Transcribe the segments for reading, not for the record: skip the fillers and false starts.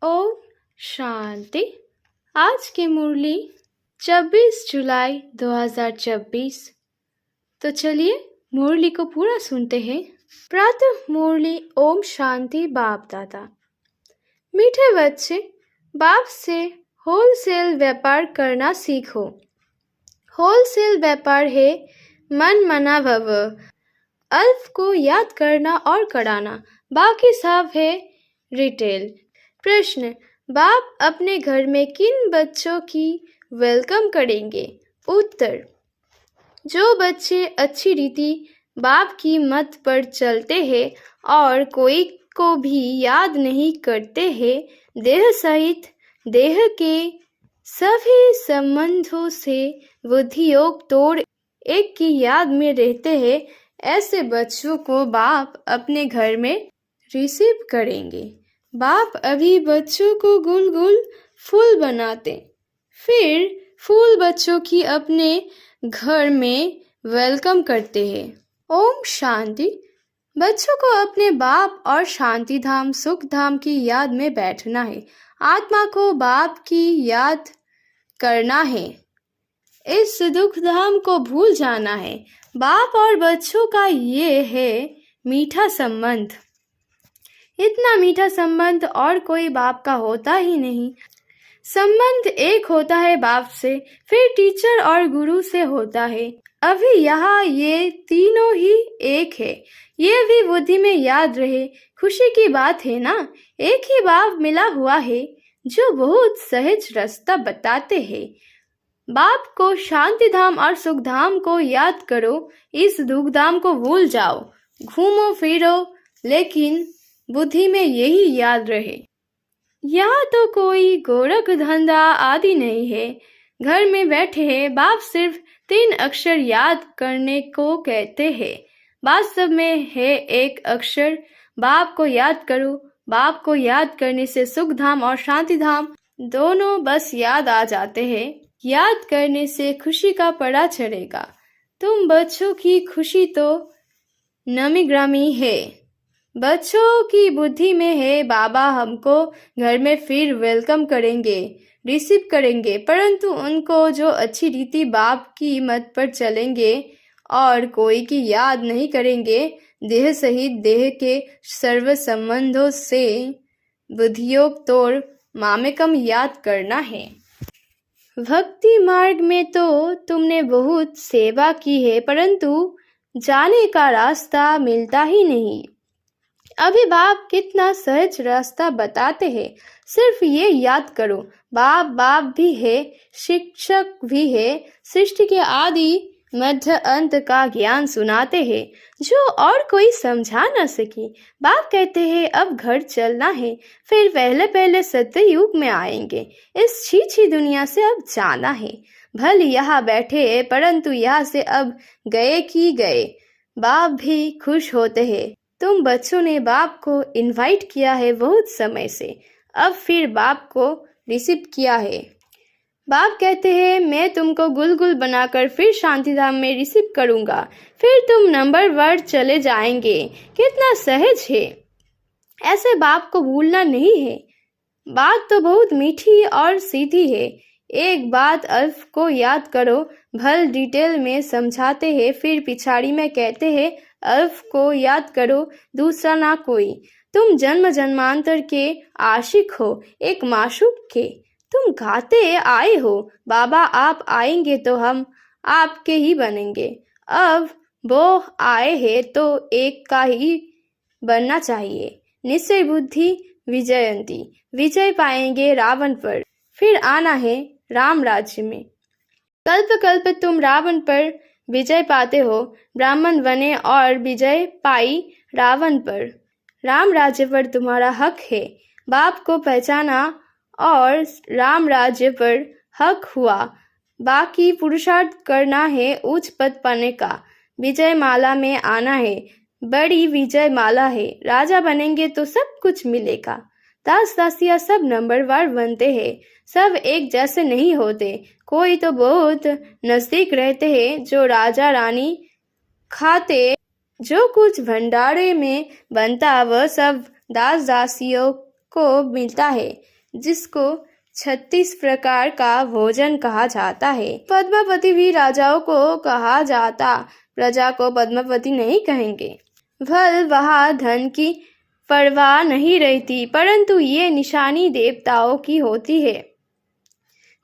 ओम शांति। आज की मुरली 26 जुलाई 2024। तो चलिए मुरली को पूरा सुनते हैं। प्रातः मुरली ओम शांति बाप दादा। मीठे बच्चे, बाप से होलसेल व्यापार करना सीखो। होलसेल व्यापार है मन मना भव। अल्फ को याद करना और कराना, बाकी सब है रिटेल। प्रश्न, बाप अपने घर में किन बच्चों की वेलकम करेंगे? उत्तर, जो बच्चे अच्छी रीति बाप की मत पर चलते हैं और कोई को भी याद नहीं करते हैं, देह सहित देह के सभी संबंधों से बुद्धि योग तोड़ एक की याद में रहते हैं, ऐसे बच्चों को बाप अपने घर में रिसीव करेंगे। बाप अभी बच्चों को गुल गुल फूल बनाते, फिर फूल बच्चों की अपने घर में वेलकम करते हैं। ओम शांति। बच्चों को अपने बाप और शांति धाम सुख धाम की याद में बैठना है। आत्मा को बाप की याद करना है। इस दुख धाम को भूल जाना है। बाप और बच्चों का ये है मीठा संबंध। इतना मीठा संबंध और कोई बाप का होता ही नहीं। संबंध एक होता है बाप से, फिर टीचर और गुरु से होता है। अभी यहाँ ये तीनों ही एक है। ये भी बुद्धि में याद रहे। खुशी की बात है ना, एक ही बाप मिला हुआ है जो बहुत सहज रास्ता बताते हैं। बाप को शांति धाम और सुख धाम को याद करो, इस दुख धाम को भूल जाओ। घूमो फिरो, लेकिन बुद्धि में यही याद रहे। यहाँ तो कोई गोरख धंधा आदि नहीं है। घर में बैठे हैं, बाप सिर्फ 3 अक्षर याद करने को कहते हैं। वास्तव में है एक अक्षर। बाप को याद करो। बाप को याद करने से सुख धाम और शांति धाम दोनों बस याद आ जाते हैं। याद करने से खुशी का पड़ा चढ़ेगा। तुम बच्चों की खुशी तो नमीग्रामी है। बच्चों की बुद्धि में है बाबा हमको घर में फिर वेलकम करेंगे, रिसीव करेंगे, परंतु उनको जो अच्छी रीति बाप की मत पर चलेंगे और कोई की याद नहीं करेंगे, देह सहित देह के सर्व संबंधों से बुद्धियोग तोड़ मामेकम याद करना है। भक्ति मार्ग में तो तुमने बहुत सेवा की है, परंतु जाने का रास्ता मिलता ही नहीं। अभी बाप कितना सहज रास्ता बताते हैं। सिर्फ ये याद करो, बाप बाप भी है, शिक्षक भी है, सृष्टि के आदि मध्य अंत का ज्ञान सुनाते हैं जो और कोई समझा न सके। बाप कहते हैं अब घर चलना है, फिर पहले पहले सत्ययुग में आएंगे। इस छी दुनिया से अब जाना है। भले यहाँ बैठे हैं, परंतु यहाँ से अब गए की गए। बाप भी खुश होते हैं। तुम बच्चों ने बाप को इनवाइट किया है बहुत समय से, अब फिर बाप को रिसीव किया है। बाप कहते हैं मैं तुमको गुल बनाकर फिर शांति धाम में रिसीव करूंगा, फिर तुम नंबर 1 चले जाएंगे। कितना सहज है। ऐसे बाप को भूलना नहीं है। बात तो बहुत मीठी और सीधी है। एक बात अल्फ को याद करो, भल डिटेल में समझाते हैं, फिर पिछाड़ी में कहते हैं अल्फ को याद करो, दूसरा ना कोई। तुम जन्म जन्मांतर के आशिक हो, एक माशूक के। तुम गाते आए हो, बाबा आप आएंगे तो हम आपके ही बनेंगे। अब वो आए हैं तो एक का ही बनना चाहिए। निश्चय बुद्धि विजयंती, विजय पाएंगे रावण पर, फिर आना है राम राज्य में। कल्प कल्प तुम रावण पर विजय पाते हो, ब्राह्मण बने और विजय पाई रावण पर। राम राज्य पर तुम्हारा हक है। बाप को पहचाना और राम राज्य पर हक हुआ। बाकी पुरुषार्थ करना है उच्च पद पाने का। विजय माला में आना है, बड़ी विजय माला है। राजा बनेंगे तो सब कुछ मिलेगा। दास दासिया सब नंबरवार बनते हैं। सब एक जैसे नहीं होते। कोई तो बहुत नजदीक रहते हैं जो राजा रानी खाते। जो कुछ भंडारे में बनता वह सब दास दासियों को मिलता है, जिसको 36 प्रकार का भोजन कहा जाता है। पद्मावती भी राजाओं को कहा जाता, प्रजा को पद्मावती नहीं कहेंगे। भल वहाँ धन की परवाह नहीं रहती, परंतु ये निशानी देवताओं की होती है।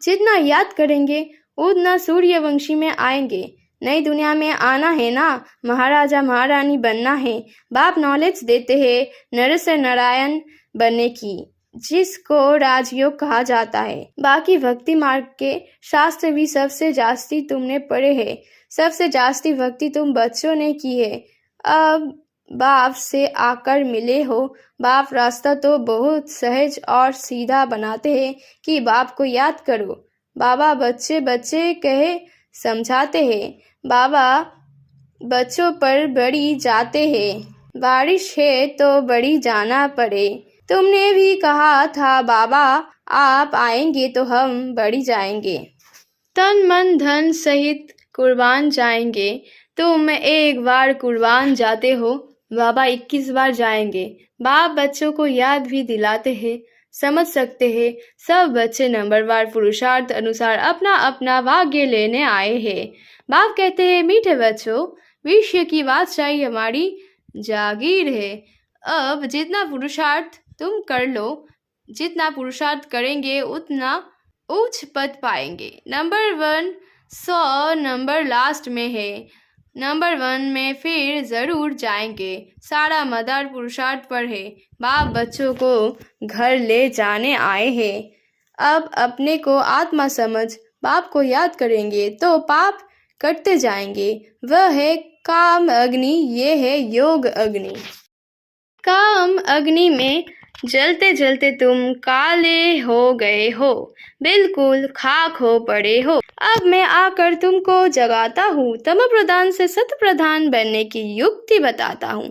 जितना याद करेंगे उतना सूर्यवंशी में आएंगे। नई दुनिया में आना है ना, महाराजा महारानी बनना है। बाप नॉलेज देते हैं नर से नारायण बनने की, जिसको राजयोग कहा जाता है। बाकी भक्ति मार्ग के शास्त्र भी सबसे जास्ती तुमने पढ़े हैं, सबसे जास्ती भक्ति तुम बच्चों ने की है। अब बाप से आकर मिले हो। बाप रास्ता तो बहुत सहज और सीधा बनाते हैं कि बाप को याद करो। बाबा बच्चे बच्चे कहे समझाते हैं। बाबा बच्चों पर बड़ी जाते हैं। बारिश है तो बड़ी जाना पड़े। तुमने भी कहा था बाबा आप आएंगे तो हम बड़ी जाएंगे। तन मन धन सहित कुर्बान जाएंगे। तुम एक बार कुर्बान जाते हो, बाबा 21 बार जाएंगे। बाप बच्चों को याद भी दिलाते हैं, समझ सकते हैं। सब बच्चे नंबरवार पुरुषार्थ अनुसार अपना अपना भाग्य लेने आए हैं। बाप कहते हैं मीठे बच्चों, विश्व की बादशाही हमारी जागीर है। अब जितना पुरुषार्थ तुम कर लो, जितना पुरुषार्थ करेंगे उतना उच्च पद पाएंगे। नंबर 1 100 नंबर लास्ट में है। नंबर 1 में फिर जरूर जाएंगे। सारा मदार पुरुषार्थ पर है। बाप बच्चों को घर ले जाने आए हैं। अब अपने को आत्मा समझ बाप को याद करेंगे तो पाप करते जाएंगे। वह है काम अग्नि, ये है योग अग्नि। काम अग्नि में जलते जलते तुम काले हो गए हो, बिल्कुल खाक हो पड़े हो। अब मैं आकर तुमको जगाता हूँ, तम प्रधान से सत प्रधान बनने की युक्ति बताता हूँ।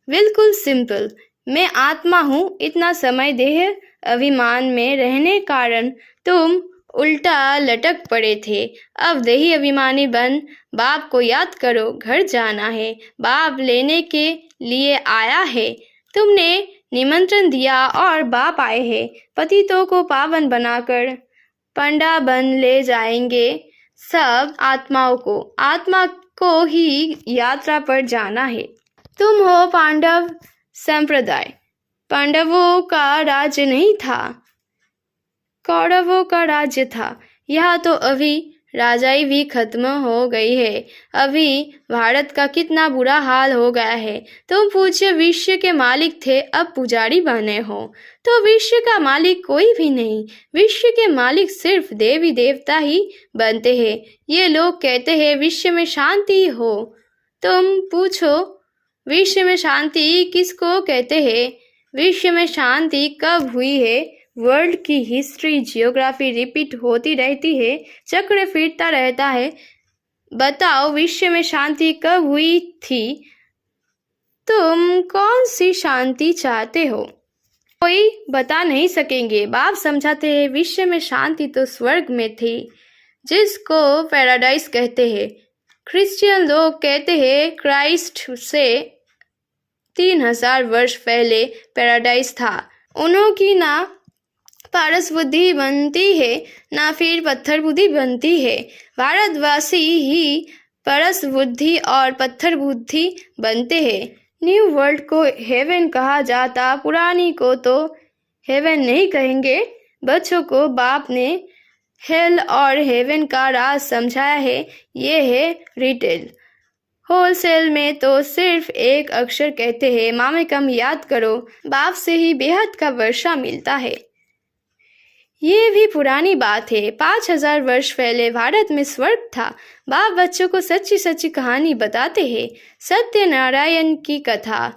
बिल्कुल सिंपल। मैं आत्मा हूँ। इतना समय देह अभिमान में रहने कारण तुम उल्टा लटक पड़े थे। अब देही अभिमानी बन बाप को याद करो। घर जाना है, बाप लेने के लिए आया है। तुमने निमंत्रण दिया और बाप आए हैं। पतितों को पावन बनाकर पंडा बन ले जाएंगे। सब आत्माओं को, आत्मा को ही यात्रा पर जाना है। तुम हो पांडव संप्रदाय। पांडवों का राज्य नहीं था, कौरवों का राज्य था। यह तो अभी राजाई भी खत्म हो गई है। अभी भारत का कितना बुरा हाल हो गया है। तुम पूज्य विश्व के मालिक थे, अब पुजारी बने हो। तो विश्व का मालिक कोई भी नहीं। विश्व के मालिक सिर्फ देवी देवता ही बनते हैं। ये लोग कहते हैं विश्व में शांति हो। तुम पूछो विश्व में शांति किसको कहते हैं? विश्व में शांति कब हुई है? वर्ल्ड की हिस्ट्री जियोग्राफी रिपीट होती रहती है, चक्र फिरता रहता है। बताओ विश्व में शांति कब हुई थी? तुम कौन सी शांति चाहते हो? कोई बता नहीं सकेंगे। बाप समझाते हैं विश्व में शांति तो स्वर्ग में थी, जिसको पैराडाइज कहते हैं। क्रिश्चियन लोग कहते हैं क्राइस्ट से 3000 वर्ष पहले पैराडाइज था। उन्होंने ना पारस बुद्धि बनती है ना फिर पत्थर बुद्धि बनती है। भारतवासी ही परस बुद्धि और पत्थर बुद्धि बनते हैं। न्यू वर्ल्ड को हेवन कहा जाता, पुरानी को तो हेवन नहीं कहेंगे। बच्चों को बाप ने हेल और हेवन का राज समझाया है। ये है रिटेल। होलसेल में तो सिर्फ एक अक्षर कहते हैं, मामे कम याद करो। बाप से ही बेहद का वर्षा मिलता है। ये भी पुरानी बात है। 5000 वर्ष पहले भारत में स्वर्ग था। बाप बच्चों को सच्ची सच्ची कहानी बताते हैं। सत्यनारायण की कथा,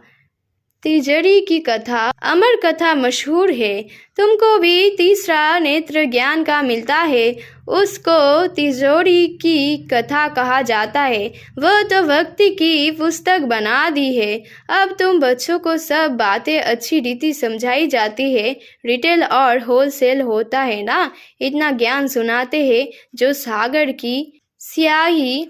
तिजड़ी की कथा, अमर कथा मशहूर है। तुमको भी तीसरा नेत्र ज्ञान का मिलता है, उसको तिजोरी की कथा कहा जाता है। वह तो भक्ति की पुस्तक बना दी है। अब तुम बच्चों को सब बातें अच्छी रीति समझाई जाती है। रिटेल और होलसेल होता है ना, इतना ज्ञान सुनाते हैं जो सागर की स्याही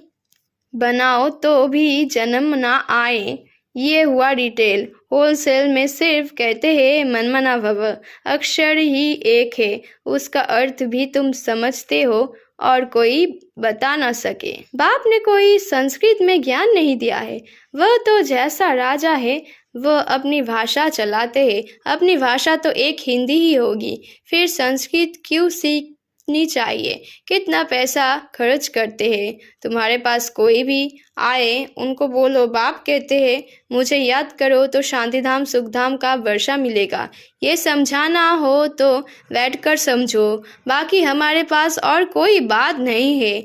बनाओ तो भी जन्म ना आए। ये हुआ रिटेल। होलसेल में सिर्फ कहते हैं मनमना भव, अक्षर ही एक है, उसका अर्थ भी तुम समझते हो और कोई बता ना सके। बाप ने कोई संस्कृत में ज्ञान नहीं दिया है, वह तो जैसा राजा है वह अपनी भाषा चलाते हैं। अपनी भाषा तो एक हिंदी ही होगी, फिर संस्कृत क्यों सीखनी चाहिए? कितना पैसा खर्च करते हैं। तुम्हारे पास कोई भी आए उनको बोलो बाप कहते हैं मुझे याद करो तो शांतिधाम सुखधाम का वर्षा मिलेगा। ये समझाना हो तो बैठकर समझो, बाकी हमारे पास और कोई बात नहीं है।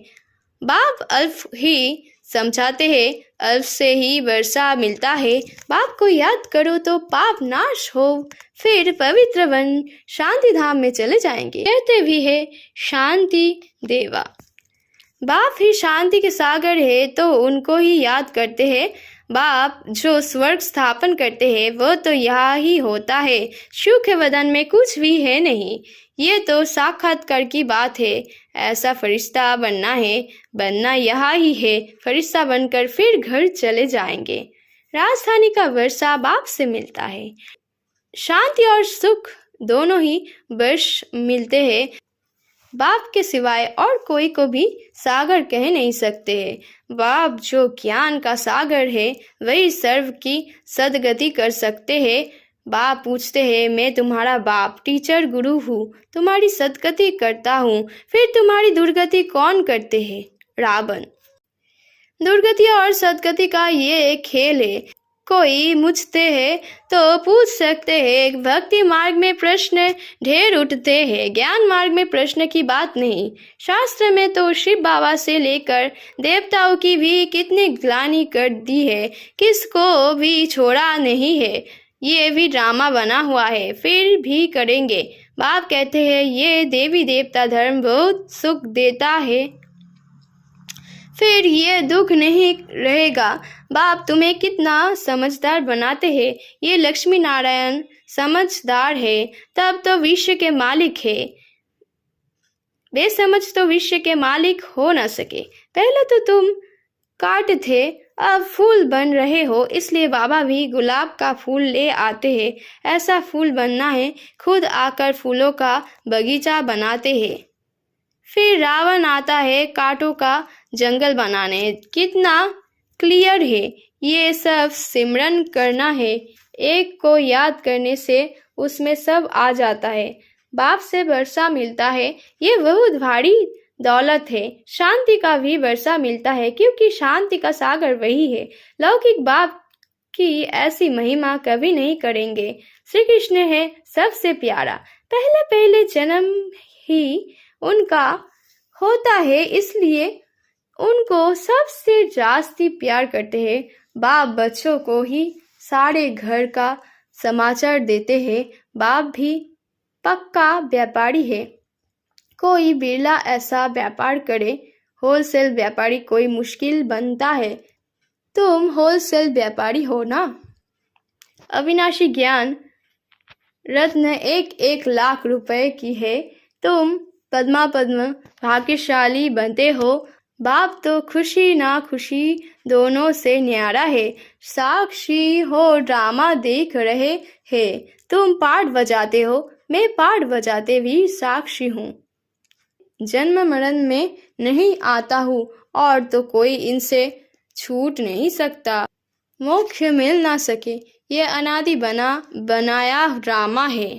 बाप अल्फ ही समझाते हैं, अल्फ से ही वर्षा मिलता है। बाप को याद करो तो पाप नाश हो, फिर पवित्र वन शांति धाम में चले जाएंगे। कहते भी है शांति देवा, बाप ही शांति के सागर है तो उनको ही याद करते हैं। बाप जो स्वर्ग स्थापन करते हैं वह तो यहाँ ही होता है, सुख वदन में कुछ भी है नहीं। ये तो साक्षात्कार की बात है। ऐसा फरिश्ता बनना है, बनना यहाँ ही है। फरिश्ता बनकर फिर घर चले जाएंगे। राजधानी का वर्षा बाप से मिलता है। शांति और सुख दोनों ही वर्ष मिलते हैं। बाप के सिवाय और कोई को भी सागर कह नहीं सकते हैं। बाप जो ज्ञान का सागर है वही सर्व की सदगति कर सकते हैं। बाप पूछते हैं मैं तुम्हारा बाप टीचर गुरु हूँ, तुम्हारी सदगति करता हूँ, फिर तुम्हारी दुर्गति कौन करते हैं? रावण। दुर्गति और सदगति का ये एक खेल है। कोई मुझते हैं तो पूछ सकते हैं। भक्ति मार्ग में प्रश्न ढेर उठते हैं, ज्ञान मार्ग में प्रश्न की बात नहीं। शास्त्र में तो शिव बाबा से लेकर देवताओं की भी कितनी ग्लानि कर दी है, किसको भी छोड़ा नहीं है। ये भी ड्रामा बना हुआ है, फिर भी करेंगे। बाप कहते हैं ये देवी देवता धर्म बहुत सुख देता है, फिर ये दुख नहीं रहेगा। बाप तुम्हें कितना समझदार बनाते हैं। ये लक्ष्मी नारायण समझदार है तब तो विश्व के मालिक है, बेसमझ तो विश्व के मालिक हो न सके। पहले तो तुम काट थे, अब फूल बन रहे हो, इसलिए बाबा भी गुलाब का फूल ले आते हैं। ऐसा फूल बनना है, खुद आकर फूलों का बगीचा बनाते हैं। फिर रावण आता है कांटों का जंगल बनाने। कितना क्लियर है, ये सब सिमरन करना है। एक को याद करने से उसमें सब आ जाता है। बाप से वर्षा मिलता है, ये बहुत भारी दौलत है। शांति का भी वर्षा मिलता है क्योंकि शांति का सागर वही है। लौकिक बाप की ऐसी महिमा कभी नहीं करेंगे। श्री कृष्ण है सबसे प्यारा, पहले पहले जन्म ही उनका होता है, इसलिए उनको सबसे जास्ती प्यार करते हैं। बाप बच्चों को ही सारे घर का समाचार देते हैं। बाप भी पक्का व्यापारी है, कोई बिरला ऐसा व्यापार करे। होलसेल व्यापारी कोई मुश्किल बनता है। तुम होलसेल व्यापारी हो ना। अविनाशी ज्ञान रत्न 1-1 लाख रुपए की है। तुम पद्मा भाग्यशाली बनते हो। बाप तो खुशी ना खुशी दोनों से न्यारा है। साक्षी हो, ड्रामा देख रहे हैं। तुम पाठ बजाते हो, मैं पाठ बजाते भी साक्षी हूँ। जन्म मरण में नहीं आता हूँ और तो कोई इनसे छूट नहीं सकता। मोक्ष मिल ना सके, ये अनादि बनाया ड्रामा है।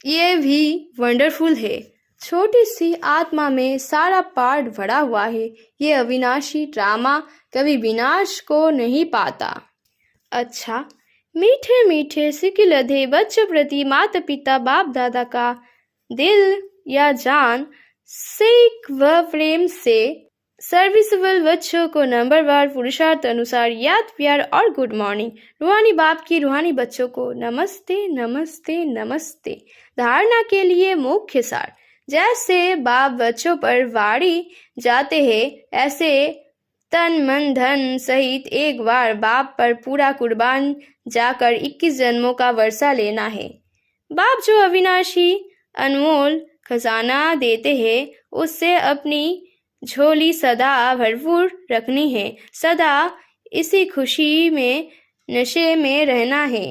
ये भी वंडरफुल है। छोटी सी आत्मा में सारा पार्ट भरा हुआ है। ये अविनाशी ड्रामा कभी विनाश को नहीं पाता। अच्छा, मीठे मीठे सिकिलधे बच्चों प्रति माता पिता बाप दादा का दिल या जान सीख व प्रेम से सर्विसेबल बच्चों को नंबरवार पुरुषार्थ अनुसार याद प्यार और गुड मॉर्निंग। रूहानी बाप की रूहानी बच्चों को नमस्ते नमस्ते नमस्ते। धारणा के लिए मुख्य सार। जैसे बाप बच्चों पर वारी जाते हैं, ऐसे तन मन धन सहित एक बार बाप पर पूरा कुर्बान जाकर 21 जन्मों का वर्षा लेना है। बाप जो अविनाशी अनमोल खजाना देते हैं, उससे अपनी झोली सदा भरपूर रखनी है। सदा इसी खुशी में नशे में रहना है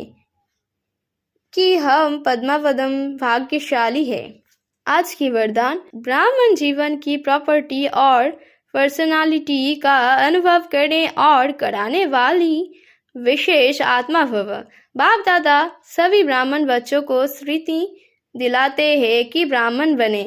कि हम पद्मावदम भाग्यशाली है। आज की वरदान, ब्राह्मण जीवन की प्रॉपर्टी और पर्सनालिटी का अनुभव करने और कराने वाली विशेष आत्मा भव। बाप दादा सभी ब्राह्मण बच्चों को स्मृति दिलाते हैं कि ब्राह्मण बने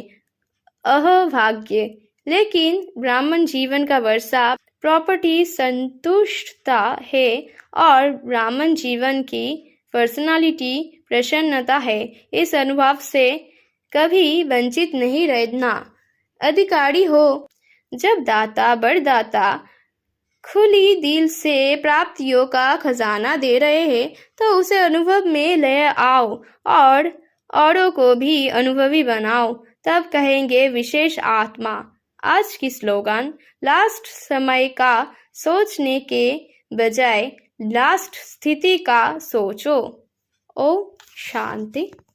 अभाग्य, लेकिन ब्राह्मण जीवन का वर्षा प्रॉपर्टी संतुष्टता है और ब्राह्मण जीवन की पर्सनालिटी प्रसन्नता है। इस अनुभव से कभी वंचित नहीं रहना अधिकारी हो। जब दाता बड़दाता खुली दिल से प्राप्तियों का खजाना दे रहे हैं तो उसे अनुभव में ले आओ और औरों को भी अनुभवी बनाओ, तब कहेंगे विशेष आत्मा। आज की स्लोगन, लास्ट समय का सोचने के बजाय लास्ट स्थिति का सोचो। ओम शांति।